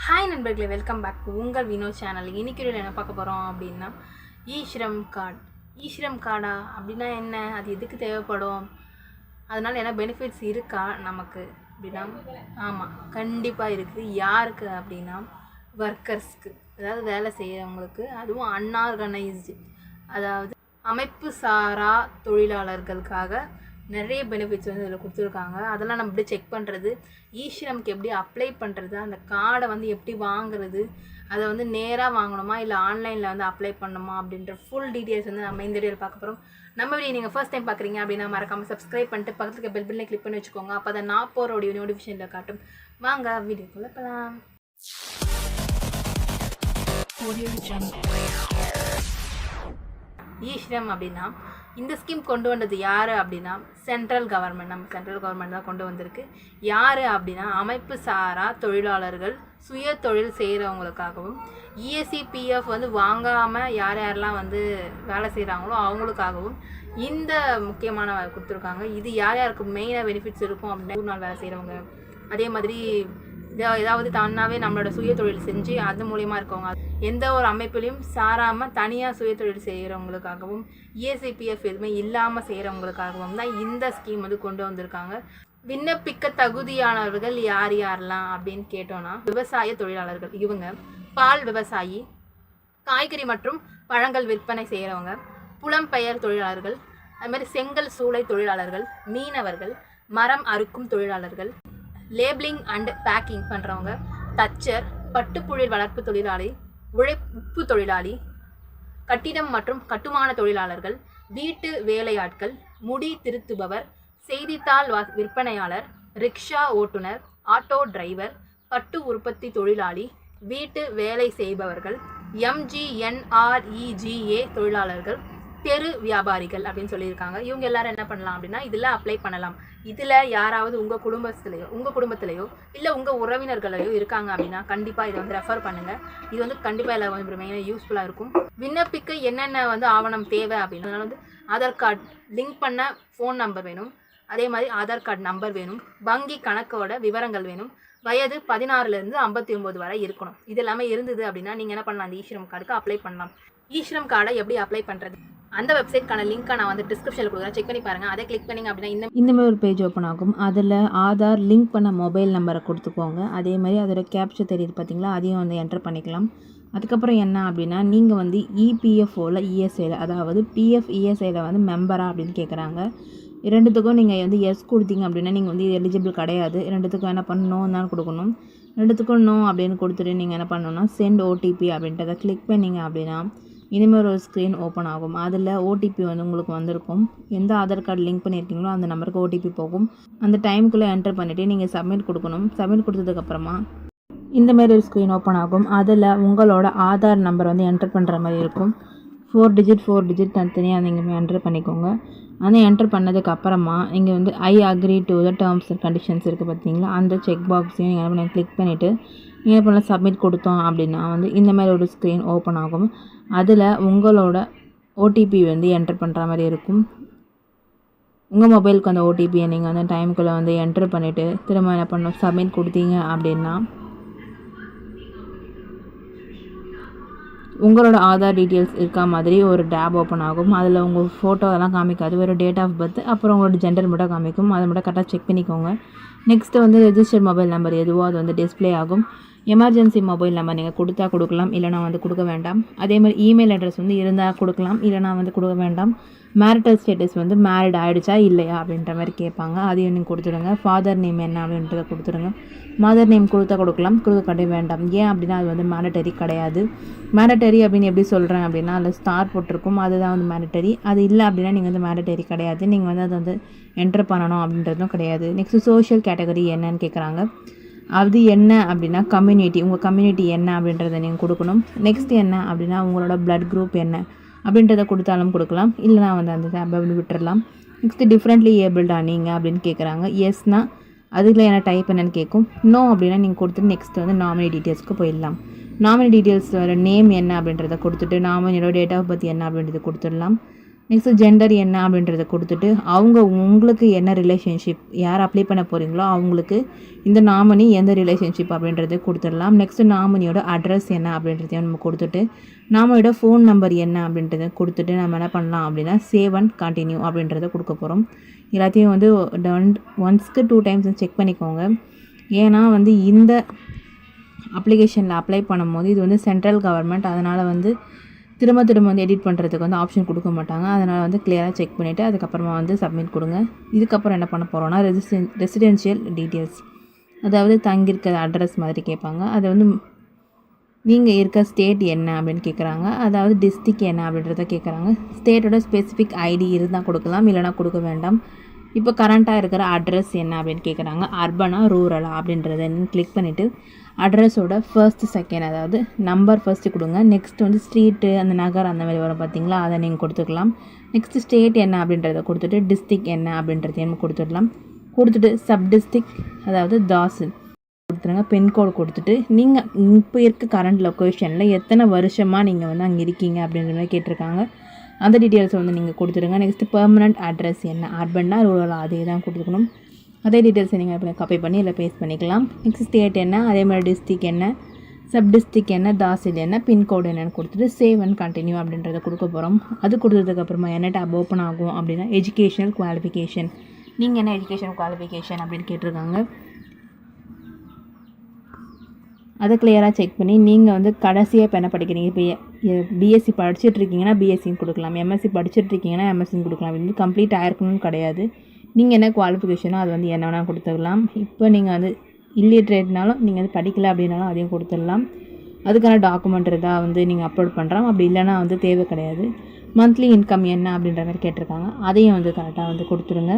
Hi நண்பர்களே, welcome back to உங்கள் Vinod channel. இன்னைக்கு என்ன பார்க்க போகிறோம் அப்படின்னா ஈஸ்ரம் கார்டு. ஈஸ்ரம் கார்டா அப்படின்னா என்ன, அது எதுக்கு தேவைப்படும், அதனால் என்ன பெனிஃபிட்ஸ் இருக்கா நமக்கு அப்படின்னா? ஆமாம், கண்டிப்பாக இருக்குது. யாருக்கு அப்படின்னா ஒர்க்கர்ஸ்க்கு, அதாவது வேலை செய்கிறவங்களுக்கு, அதுவும் அன்ஆர்கனைஸ்டு, அதாவது அமைப்பு சாரா தொழிலாளர்களுக்காக நிறைய பெனிஃபிட்ஸ் வந்து இதில் கொடுத்துருக்காங்க. அதெல்லாம் நம்ம எப்படி செக் பண்ணுறது, ஈஸ்ரம்க்கு எப்படி அப்ளை பண்ணுறது, அந்த கார்டை வந்து எப்படி வாங்குறது, அதை வந்து நேராக வாங்கணுமா இல்லை ஆன்லைனில் வந்து அப்ளை பண்ணணுமா அப்படின்ற ஃபுல் டீட்டெயில்ஸ் வந்து நம்ம இந்த வீடியோவில் பார்க்க போகிறோம். நம்ம வீடியோ நீங்கள் ஃபர்ஸ்ட் டைம் பார்க்குறீங்க அப்படின்னா மறக்காமல் சப்ஸ்கிரைப் பண்ணிட்டு பக்கத்துக்கு பெல் பட்டனை கிளிக் பண்ணி வச்சுக்கோங்க. அப்போ அதை நான் போகிற நோட்டிஃபிகேஷனில் காட்டும். வாங்க வீடியோக்குள்ளே போகலாம். ஈஸ்ரம் அப்படின்னா இந்த ஸ்கீம் கொண்டு வந்தது யார் அப்படின்னா சென்ட்ரல் கவர்மெண்ட். நம்ம சென்ட்ரல் கவர்மெண்ட் தான் கொண்டு வந்திருக்கு. யார் அப்படின்னா அமைப்பு சாரா தொழிலாளர்கள், சுய தொழில் செய்கிறவங்களுக்காகவும், இஎஸ்சிபிஎஃப் வந்து வாங்காமல் யார் யாரெல்லாம் வந்து வேலை செய்கிறாங்களோ அவங்களுக்காகவும் இந்த முக்கியமான கொடுத்துருக்காங்க. இது யார் யாருக்கு மெயினாக பெனிஃபிட்ஸ் இருக்கும் அப்படின்னா, 100 நாள் வேலை செய்கிறவங்க, அதே மாதிரி ஏதாவது தானாகவே நம்மளோட சுய தொழில் செஞ்சு அது மூலியமா இருக்கவங்க, எந்த ஒரு அமைப்பிலையும் சாராமல் தனியாக சுய தொழில் செய்கிறவங்களுக்காகவும், இஎஸ்ஐபிஎஃப் எதுவுமே இல்லாமல் செய்கிறவங்களுக்காகவும் தான் இந்த ஸ்கீம் வந்து கொண்டு வந்திருக்காங்க. விண்ணப்பிக்க தகுதியானவர்கள் யார் யாரெல்லாம் அப்படின்னு கேட்டோன்னா, விவசாய தொழிலாளர்கள், இவங்க பால் விவசாயி, காய்கறி மற்றும் பழங்கள் விற்பனை செய்கிறவங்க, புலம்பெயர் தொழிலாளர்கள், அதுமாதிரி செங்கல் சூளை தொழிலாளர்கள், மீனவர்கள், மரம் அறுக்கும் தொழிலாளர்கள், லேபிளிங் அண்ட் பேக்கிங் பண்ணுறவங்க, தச்சர், பட்டுப்புழில் வளர்ப்பு தொழிலாளி, உப்பு தொழிலாளி, கட்டிடம் மற்றும் கட்டுமான தொழிலாளர்கள், வீட்டு வேலையாட்கள், முடி திருத்துபவர், செய்தித்தாள் விற்பனையாளர், ரிக்ஷா ஓட்டுநர், ஆட்டோ டிரைவர், பட்டு உற்பத்தி தொழிலாளி, வீட்டு வேலை செய்பவர்கள், MGNREGA தொழிலாளர்கள், தெரு வியாபாரிகள் அப்படின்னு சொல்லியிருக்காங்க. இவங்க எல்லாரும் என்ன பண்ணலாம் அப்படின்னா இதில் அப்ளை பண்ணலாம். இதில் யாராவது உங்கள் குடும்பத்திலையோ இல்லை உங்கள் உறவினர்களையோ இருக்காங்க அப்படின்னா கண்டிப்பாக இதை வந்து ரெஃபர் பண்ணுங்கள். இது வந்து கண்டிப்பாக எல்லாம் வந்து மெயினாக யூஸ்ஃபுல்லாக இருக்கும். விண்ணப்பிக்க என்னென்ன வந்து ஆவணம் தேவை அப்படின்னா வந்து ஆதார் கார்டு லிங்க் பண்ண ஃபோன் நம்பர் வேணும், அதே மாதிரி ஆதார் கார்டு நம்பர் வேணும், வங்கி கணக்கோட விவரங்கள் வேணும், வயது 16லேருந்து 59 வரை இருக்கணும். இது எல்லாமே இருந்தது அப்படின்னா நீங்கள் என்ன பண்ணலாம், அந்த ஈஸ்ரம் கார்டுக்கு அப்ளை பண்ணலாம். ஈஸ்ரம் கார்டை எப்படி அப்ளை பண்ணுறது, அந்த வெப்சைட்கான லிங்க்கை நான் வந்து டிஸ்கிரிப்ஷனில் கொடுக்குறேன், செக் பண்ணி பாருங்கள். அதை கிளிக் பண்ணிங்க அப்படின்னா இந்த மாதிரி ஒரு பேஜ் ஓப்பன் ஆகும். அதில் ஆதார் லிங்க் பண்ண மொபைல் நம்பரை கொடுத்துக்கோங்க. அதே மாதிரி அதோட கேப்சர் தெரியுது பார்த்தீங்களா, அதையும் வந்து என்டர் பண்ணிக்கலாம். அதுக்கப்புறம் என்ன அப்படின்னா நீங்கள் வந்து இபிஎஃப்ஓவில் இஎஸ்ஐயில், அதாவது பிஎஃப் இஎஸ்ஐயில் வந்து மெம்பரா அப்படின்னு கேட்குறாங்க. ரெண்டுத்துக்கும் நீங்கள் வந்து எஸ் கொடுத்தீங்க அப்படின்னா நீங்கள் வந்து எலிஜிபிள் கிடையாது. ரெண்டுத்துக்கும் என்ன பண்ணணும் தான் கொடுக்கணும். ரெண்டுத்துக்கும் நோ அப்படின்னு கொடுத்துட்டு நீங்கள் என்ன பண்ணணும்னா சென்ட் ஓடிபி அப்படின்றத கிளிக் பண்ணிங்க அப்படின்னா இனிமேல் ஒரு ஸ்க்ரீன் ஓப்பன் ஆகும். அதில் ஓடிபி வந்து உங்களுக்கு வந்திருக்கும். எந்த ஆதார் கார்டு லிங்க் பண்ணியிருக்கீங்களோ அந்த நம்பருக்கு ஓடிபி போகும். அந்த டைமுக்குள்ளே என்டர் பண்ணிவிட்டு நீங்கள் சப்மிட் கொடுக்கணும். சப்மிட் கொடுத்ததுக்கப்புறமா இந்த மாதிரி ஒரு ஸ்க்ரீன் ஓப்பன் ஆகும். அதில் உங்களோட ஆதார் நம்பர் வந்து என்டர் பண்ணுற மாதிரி இருக்கும். 4 டிஜிட் தனித்தனியாக நீங்கள் என்டர் பண்ணிக்கோங்க. அதை என்டர் பண்ணதுக்கு அப்புறமா இங்கே வந்து I agree to the terms and conditions இருக்குது பார்த்தீங்களா, அந்த செக் பாக்ஸையும் நீங்கள் என்ன பண்ணி கிளிக் பண்ணிவிட்டு நீங்கள் பண்ண சப்மிட் கொடுத்தோம் அப்படின்னா வந்து இந்த மாதிரி ஒரு ஸ்க்ரீன் ஓப்பன் ஆகும். அதில் உங்களோட ஓடிபி வந்து என்டர் பண்ணுற மாதிரி இருக்கும். உங்கள் மொபைலுக்கு அந்த ஓடிபியை நீங்கள் வந்து டைமுக்குள்ளே வந்து என்டர் பண்ணிவிட்டு திரும்ப என்ன பண்ணணும், சப்மிட் கொடுத்தீங்க அப்படின்னா உங்களோட ஆதார் டீட்டெயில்ஸ் இருக்க மாதிரி ஒரு டேப் ஓப்பன் ஆகும். அதில் உங்கள் ஃபோட்டோ அதெல்லாம் காமிக்காது, ஒரு டேட் ஆஃப் பர்த் அப்புறம் உங்களோட ஜெண்டர் மட்டும் காமிக்கும். அதை மட்டும் கரெக்டாக செக் பண்ணிக்கோங்க. நெக்ஸ்ட்டு வந்து ரெஜிஸ்டர் மொபைல் நம்பர் எதுவோ அது வந்து டிஸ்பிளே ஆகும். எமர்ஜென்சி மொபைல் நம்பர் நீங்கள் கொடுத்தா கொடுக்கலாம், இல்லைனா வந்து கொடுக்க வேண்டாம். அதே மாதிரி இமெயில் அட்ரஸ் வந்து இருந்தால் கொடுக்கலாம், இல்லைனா வந்து கொடுக்க வேண்டாம். மேரிட்டல் ஸ்டேட்டஸ் வந்து மேரிட் ஆகிடுச்சா இல்லையா அப்படின்ற மாதிரி கேட்பாங்க, அதையும் நீங்கள் கொடுத்துடுங்க. ஃபாதர் நேம் என்ன அப்படின்றத கொடுத்துடுங்க. மதர் நேம் கொடுத்தா கொடுக்கலாம், கொடுக்க வேண்டாம். ஏன் அப்படின்னா அது வந்து மேண்டட்டரி கிடையாது. மேண்டட்டரி அப்படின்னு எப்படி சொல்கிறேன் அப்படின்னா அதில் ஸ்டார் போட்டிருக்கும், அதுதான் வந்து மேண்டட்டரி. அது இல்லை அப்படின்னா நீங்கள் வந்து மேண்டட்டரி கிடையாது, நீங்கள் வந்து அதை வந்து என்டர் பண்ணணும் அப்படின்றதும் கிடையாது. நெக்ஸ்ட்டு சோஷியல் கேட்டகரி என்னன்னு கேட்குறாங்க. அது என்ன அப்படின்னா கம்யூனிட்டி, உங்கள் கம்யூனிட்டி என்ன அப்படின்றத நீங்கள் கொடுக்கணும். நெக்ஸ்ட் என்ன அப்படின்னா உங்களோட பிளட் குரூப் என்ன அப்படின்றத கொடுத்தாலும் கொடுக்கலாம், இல்லைனா வந்து அந்த டேப்பை விட்டுடலாம். நெக்ஸ்ட்டு டிஃப்ரெண்ட்லி ஏபிள்டா நீங்கள் அப்படின்னு கேட்குறாங்க. எஸ்னா அதுக்குள்ள என்ன டைப் என்னன்னு கேட்கும். நோ அப்படின்னா நீங்கள் கொடுத்துட்டு நெக்ஸ்ட் வந்து நாமினி டீட்டெயில்ஸ்க்கு போயிடலாம். நாமினி டீட்டெயில்ஸ் வர நேம் என்ன அப்படின்றத கொடுத்துட்டு நாமினியோட டேட் ஆஃப் பர்த் என்ன அப்படின்றத கொடுத்துடலாம். நெக்ஸ்ட்டு ஜெண்டர் என்ன அப்படின்றத கொடுத்துட்டு அவங்க உங்களுக்கு என்ன ரிலேஷன்ஷிப் யார் அப்ளை பண்ண போகிறீங்களோ அவங்களுக்கு இந்த நாமினி எந்த ரிலேஷன்ஷிப் அப்படின்றத கொடுத்துடலாம். நெக்ஸ்ட்டு நாமினியோட அட்ரஸ் என்ன அப்படின்றதையும் நம்ம கொடுத்துட்டு நாமினியோட ஃபோன் நம்பர் என்ன அப்படின்றத கொடுத்துட்டு நம்ம என்ன பண்ணலாம் அப்படின்னா சேவ் அண்ட் கண்டினியூ அப்படின்றத கொடுக்க போகிறோம். எல்லாத்தையும் வந்து ஒன்ஸ்க்கு 2 டைம்ஸ் செக் பண்ணிக்கோங்க. ஏன்னா வந்து இந்த அப்ளிகேஷனில் அப்ளை பண்ணும்போது இது வந்து சென்ட்ரல் கவர்மெண்ட், அதனால் வந்து திரும்ப வந்து எடிட் பண்ணுறதுக்கு வந்து ஆப்ஷன் கொடுக்க மாட்டாங்க. அதனால் வந்து கிளியராக செக் பண்ணிவிட்டு அதுக்கப்புறமா வந்து சப்மிட் கொடுங்க. இதுக்கப்புறம் என்ன பண்ண போகிறோன்னா ரெசிடென்ஷியல் டீட்டெயில்ஸ், அதாவது தங்கியிருக்கிற அட்ரஸ் மாதிரி கேட்பாங்க. அதை வந்து நீங்கள் இருக்க ஸ்டேட் என்ன அப்படின்னு கேட்குறாங்க, அதாவது டிஸ்ட்ரிக் என்ன அப்படின்றத கேட்குறாங்க. ஸ்டேட்டோட ஸ்பெசிஃபிக் ஐடி இருந்தால் கொடுக்கலாம், இல்லைனா கொடுக்க வேண்டாம். இப்போ கரண்ட்டாக இருக்கிற அட்ரஸ் என்ன அப்படின்னு கேட்குறாங்க, அர்பனா ரூரலா அப்படின்றத கிளிக் பண்ணிவிட்டு அட்ரஸோட ஃபர்ஸ்ட் செகண்ட், அதாவது நம்பர் ஃபர்ஸ்ட்டு கொடுங்க. நெக்ஸ்ட் வந்து ஸ்ட்ரீட்டு அந்த நகர் அந்த மாதிரி வரும் பார்த்தீங்களா, அதை நீங்கள் கொடுத்துக்கலாம். நெக்ஸ்ட்டு ஸ்டேட் என்ன அப்படின்றத கொடுத்துட்டு டிஸ்ட்ரிக் என்ன அப்படின்றதையும் கொடுத்துடலாம். கொடுத்துட்டு சப் டிஸ்ட்ரிக் அதாவது தாசில் கொடுத்துருங்க. பின்கோடு கொடுத்துட்டு நீங்கள் இப்போ இருக்க கரண்ட் லொக்கேஷனில் எத்தனை வருஷமாக நீங்கள் வந்து அங்கே இருக்கீங்க அப்படின்ற மாதிரி கேட்டிருக்காங்க. அந்த டீட்டெயில்ஸை வந்து நீங்கள் கொடுத்துருங்க. நெக்ஸ்ட்டு பெர்மனண்ட் அட்ரஸ் என்ன, அர்பன்னா ரூரலா, அதே தான் கொடுத்துக்கணும். அதே டீட்டெயில்ஸை நீங்கள் இப்போ காப்பி பண்ணி இல்லை பேஸ்ட் பண்ணிக்கலாம். நெக்ஸ்ட் ஸ்டேட் என்ன, அதே மாதிரி டிஸ்ட்ரிக் என்ன, சப் டிஸ்ட்ரிக் என்ன, தாசில் என்ன, பின்கோடு என்னன்னு கொடுத்துட்டு சேவ் அண்ட் கண்டினியூ அப்படின்றத கொடுக்க போகிறோம். அது கொடுத்ததுக்கப்புறமா என்ன டேப் ஓப்பன் ஆகும் அப்படின்னா எஜுகேஷனல் குவாலிஃபிகேஷன். நீங்கள் என்ன எஜுகேஷனல் குவாலிஃபிகேஷன் அப்படின்னு கேட்டிருக்காங்க. அதை கிளியராக செக் பண்ணி நீங்கள் வந்து கடைசியாக இப்போ என்ன படிக்கிறீங்க, இப்போ பிஎஸ்சி படிச்சுட்ருக்கீங்கன்னா பிஎஸ்சின்னு கொடுக்கலாம், எம்எஸ்சி படிச்சுட்ருக்கீங்கன்னா எம்எஸ்சின்னு கொடுக்கலாம். இது வந்து கம்ப்ளீட் ஆயிருக்கணும்னு கிடையாது. நீங்கள் என்ன குவாலிஃபிகேஷனோ அது வந்து என்ன வேணால் கொடுத்துக்கலாம். இப்போ நீங்கள் வந்து இல்லிட்ரேட்னாலும் நீங்கள் வந்து படிக்கலை அப்படின்னாலும் அதையும் கொடுத்துடலாம். அதுக்கான டாக்குமெண்ட் இருந்தால் வந்து நீங்கள் அப்லோட் பண்ணுறோம், அப்படி இல்லைனா வந்து தேவை கிடையாது. மந்த்லி இன்கம் என்ன அப்படின்ற மாதிரி கேட்டிருக்காங்க, அதையும் வந்து கரெக்டாக வந்து கொடுத்துருங்க.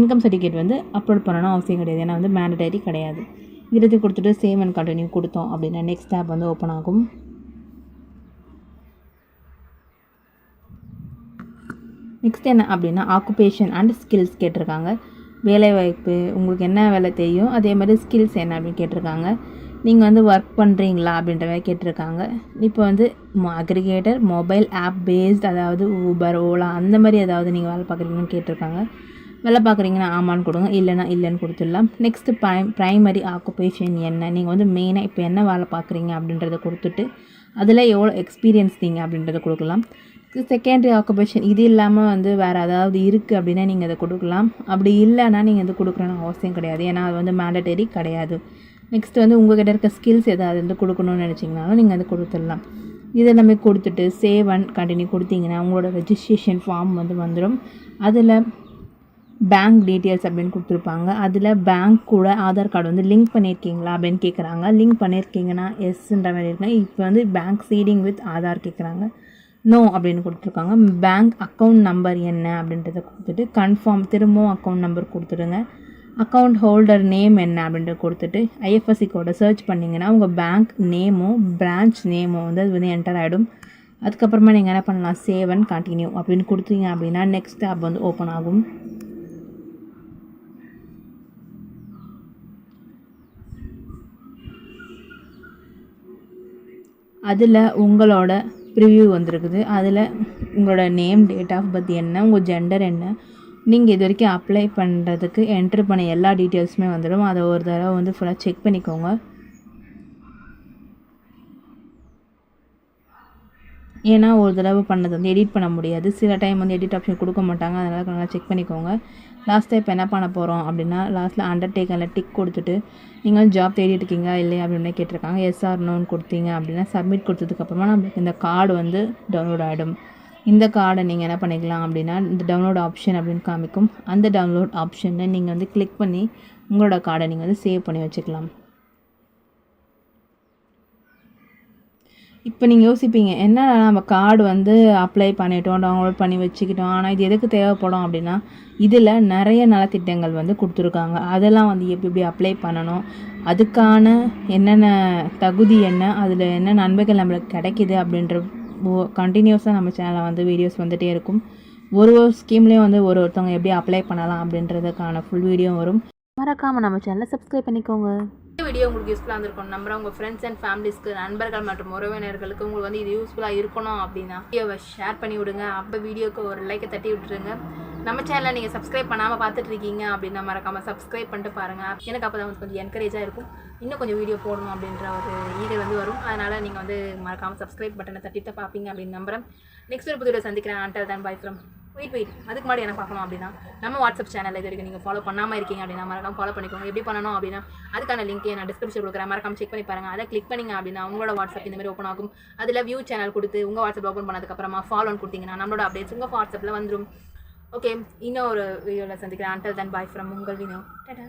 இன்கம் சர்டிஃபிகேட் வந்து அப்லோட் பண்ணணும் அவசியம் கிடையாது, ஏன்னா வந்து மேண்டடரி கிடையாது. இறுதி கொடுத்துட்டு சேவ் அண்ட் கண்டினியூ கொடுத்தோம் அப்படின்னா நெக்ஸ்ட் டேப் வந்து ஓப்பன் ஆகும். நெக்ஸ்ட் என்ன அப்படின்னா ஆக்குபேஷன் அண்ட் ஸ்கில்ஸ் கேட்டிருக்காங்க. வேலைவாய்ப்பு, உங்களுக்கு என்ன வேலை தெரியும், அதே மாதிரி ஸ்கில்ஸ் என்ன அப்படின்னு கேட்டிருக்காங்க. நீங்கள் வந்து ஒர்க் பண்ணுறீங்களா அப்படின்ற மாதிரி கேட்டிருக்காங்க. இப்போ வந்து அக்ரிகேட்டர், மொபைல் ஆப் பேஸ்ட், அதாவது ஊபர், ஓலா அந்த மாதிரி ஏதாவது நீங்கள் வேலை பார்க்குறீங்கன்னு கேட்டிருக்காங்க. வேலை பார்க்குறீங்கன்னா ஆமான்னு கொடுங்க, இல்லைனா இல்லைன்னு கொடுத்துடலாம். நெக்ஸ்ட்டு ப்ரைமரி ஆக்குபேஷன் என்ன, நீங்கள் வந்து மெயினாக இப்போ என்ன வேலை பார்க்குறீங்க அப்படின்றத கொடுத்துட்டு அதில் எவ்வளோ எக்ஸ்பீரியன்ஸ் நீங்கள் அப்படின்றத கொடுக்கலாம். செகண்டரி ஆக்குபேஷன் இது இல்லாமல் வந்து வேறு ஏதாவது இருக்குது அப்படின்னா நீங்கள் அதை கொடுக்கலாம். அப்படி இல்லைன்னா நீங்கள் இது கொடுக்கணும்னு அவசியம் கிடையாது, ஏன்னா அது வந்து மேண்டட்டரி கிடையாது. நெக்ஸ்ட் வந்து உங்கள்கிட்ட இருக்க ஸ்கில்ஸ் ஏதாவது வந்து கொடுக்கணும்னு நினச்சிங்கனாலும் நீங்கள் அதை கொடுத்துடலாம். இதை நம்ம கொடுத்துட்டு சேவ் அண்ட் கண்டினியூ கொடுத்தீங்கன்னா உங்களோட ரெஜிஸ்ட்ரேஷன் ஃபார்ம் வந்து வந்துடும். அதில் பேங்க் டீட்டெயில்ஸ் அப்படின்னு கொடுத்துருப்பாங்க. அதில் பேங்க் கூட ஆதார் கார்டு வந்து லிங்க் பண்ணியிருக்கீங்களா அப்படின்னு கேட்குறாங்க. லிங்க் பண்ணியிருக்கீங்கன்னா எஸ்ன்ற மாதிரி இருக்குங்க. இப்போ வந்து பேங்க் சீடிங் வித் ஆதார் கேட்குறாங்க, நோ அப்படின்னு கொடுத்துருக்காங்க. பேங்க் அக்கௌண்ட் நம்பர் என்ன அப்படின்றத கொடுத்துட்டு கன்ஃபார்ம், திரும்பவும் அக்கௌண்ட் நம்பர் கொடுத்துடுங்க. அக்கௌண்ட் ஹோல்டர் நேம் என்ன அப்படின்றத கொடுத்துட்டு ஐஎஃப்எஸ்சி கோடை சர்ச் பண்ணிங்கன்னா உங்கள் பேங்க் நேமும் பிரான்ச் நேமும் வந்து அது வந்து என்டர் ஆகிடும். அதுக்கப்புறமா நீங்கள் என்ன பண்ணலாம், சேவ் அண்ட் கண்டினியூ அப்படின்னு கொடுத்தீங்க அப்படின்னா நெக்ஸ்ட் ஆப் வந்து ஓப்பன் ஆகும். அதில் உங்களோட ப்ரிவ்யூ வந்திருக்குது. அதில் உங்களோட நேம், டேட் ஆஃப் பர்த் என்ன, உங்கள் ஜெண்டர் என்ன, நீங்கள் இது வரைக்கும் அப்ளை பண்ணுறதுக்கு என்ட்ரு பண்ண எல்லா டீட்டெயில்ஸுமே வந்துடும். அதை ஒரு தடவை வந்து ஃபுல்லாக செக் பண்ணிக்கோங்க. ஏன்னா ஒரு தடவை பண்ணது வந்து எடிட் பண்ண முடியாது, சில டைம் வந்து எடிட் ஆப்ஷன் கொடுக்க மாட்டாங்க, அதனால் நல்லா செக் பண்ணிக்கோங்க. லாஸ்ட்டாக இப்போ என்ன பண்ண போகிறோம் அப்படின்னா லாஸ்ட்டில் அண்டர்டேக்கரில் டிக் கொடுத்துட்டு நீங்கள் வந்து ஜாப் தேடிட்டு இருக்கீங்க இல்லையா அப்படின்னு கேட்டிருக்காங்க. எஸ்ஆர் நோன்னு கொடுத்தீங்க அப்படின்னா சப்மிட் கொடுத்ததுக்கப்புறமா நம்மளுக்கு இந்த கார்டு வந்து டவுன்லோட் ஆகிடும். இந்த கார்டை நீங்கள் என்ன பண்ணிக்கலாம் அப்படின்னா இந்த டவுன்லோட் ஆப்ஷன் அப்படின்னு காமிக்கும். அந்த டவுன்லோட் ஆப்ஷனை நீங்கள் வந்து கிளிக் பண்ணி உங்களோட கார்டை நீங்கள் வந்து சேவ் பண்ணி வச்சுக்கலாம். இப்போ நீங்கள் யோசிப்பீங்க, என்ன நம்ம கார்டு வந்து அப்ளை பண்ணிட்டோம், டவுன்லோட் பண்ணி வச்சுக்கிட்டோம், ஆனால் இது எதுக்கு தேவைப்படும் அப்படின்னா இதில் நிறைய நலத்திட்டங்கள் வந்து கொடுத்துருக்காங்க. அதெல்லாம் வந்து எப்படி அப்ளை பண்ணணும், அதுக்கான என்னென்ன தகுதி என்ன, அதில் என்ன நன்மைகள் நம்மளுக்கு கிடைக்கிது அப்படின்ற கண்டினியூஸாக நம்ம சேனலில் வந்து வீடியோஸ் வந்துகிட்டே இருக்கும். ஒரு ஸ்கீம்லேயும் வந்து ஒருத்தவங்க எப்படி அப்ளை பண்ணலாம் அப்படின்றதுக்கான ஃபுல் வீடியோ வரும். மறக்காமல் நம்ம சேனலை சப்ஸ்கிரைப் பண்ணிக்கோங்க. இந்த வீடியோ உங்களுக்கு யூஸ்ஃபுல்லாக இருந்திருக்கும் நம்புறேன். உங்கள் ஃப்ரெண்ட்ஸ் அண்ட் ஃபேமிலிஸ்க்கு, நண்பர்கள் மற்றும் உறவினர்களுக்கு உங்களுக்கு வந்து இது யூஸ்ஃபுல்லாக இருக்கணும் அப்படின்னா வீடியோவை ஷேர் பண்ணி விடுங்க. அப்போ வீடியோக்கு ஒரு லைக்கை தட்டி விட்டுருங்க. நம்ம சேனலை நீங்கள் சப்ஸ்கிரைப் பண்ணாமல் பார்த்துட்டு இருக்கீங்க அப்படின்னா மறக்காமல் சப்ஸ்கிரைப் பண்ணிட்டு பாருங்கள். எனக்கு அப்போ தான் வந்து கொஞ்சம் என்கரேஜாக இருக்கும், இன்னும் கொஞ்சம் வீடியோ போடணும் அப்படின்ற ஒரு ஈகர் வந்து வரும். அதனால் நீங்கள் வந்து மறக்காமல் சப்ஸ்கிரைப் பட்டனை தட்டிட்டு பார்ப்பீங்க அப்படின்னு நம்புறேன். நெக்ஸ்ட் ஒரு புதிய சந்திக்கிறேன். Until then bye from wait அதுக்கு முன்னாடி என்ன பார்க்கணும் அப்படின்னா நம்ம வாட்ஸ்அப் சேனலில் இது வரைக்கும் நீங்கள் ஃபாலோ பண்ணாமல் இருக்கீங்க அப்படின்னா மறக்காம ஃபாலோ பண்ணிக்கோங்க. எப்படி பண்ணணும் அப்படின்னா அதுக்கான லிங்க் நான் டிஸ்கிரிப்ஷன் கொடுக்குறேன், மறக்காம செக் பண்ணி பாருங்கள். அதை கிளிக் பண்ணிங்க அப்படின்னா உங்களோட வாட்ஸ்அப் இந்த மாதிரி ஓப்பன் ஆகும். அதில் வியூ சேனல் கொடுத்து உங்கள் வாட்ஸ்அப் ஓப்பன் பண்ணதுக்கப்புறமா ஃபாலோன்னு கொடுத்தீங்கன்னா நம்மளோட அப்டேட்ஸ் உங்கள் வாட்ஸ்அப்பில் வந்துடும். ஓகே, இன்னும் ஒரு வீடியோவில் சந்திக்கிறேன். அன்டில் தென் பை ஃப்ரம் உங்கள் வினோ. டாடா.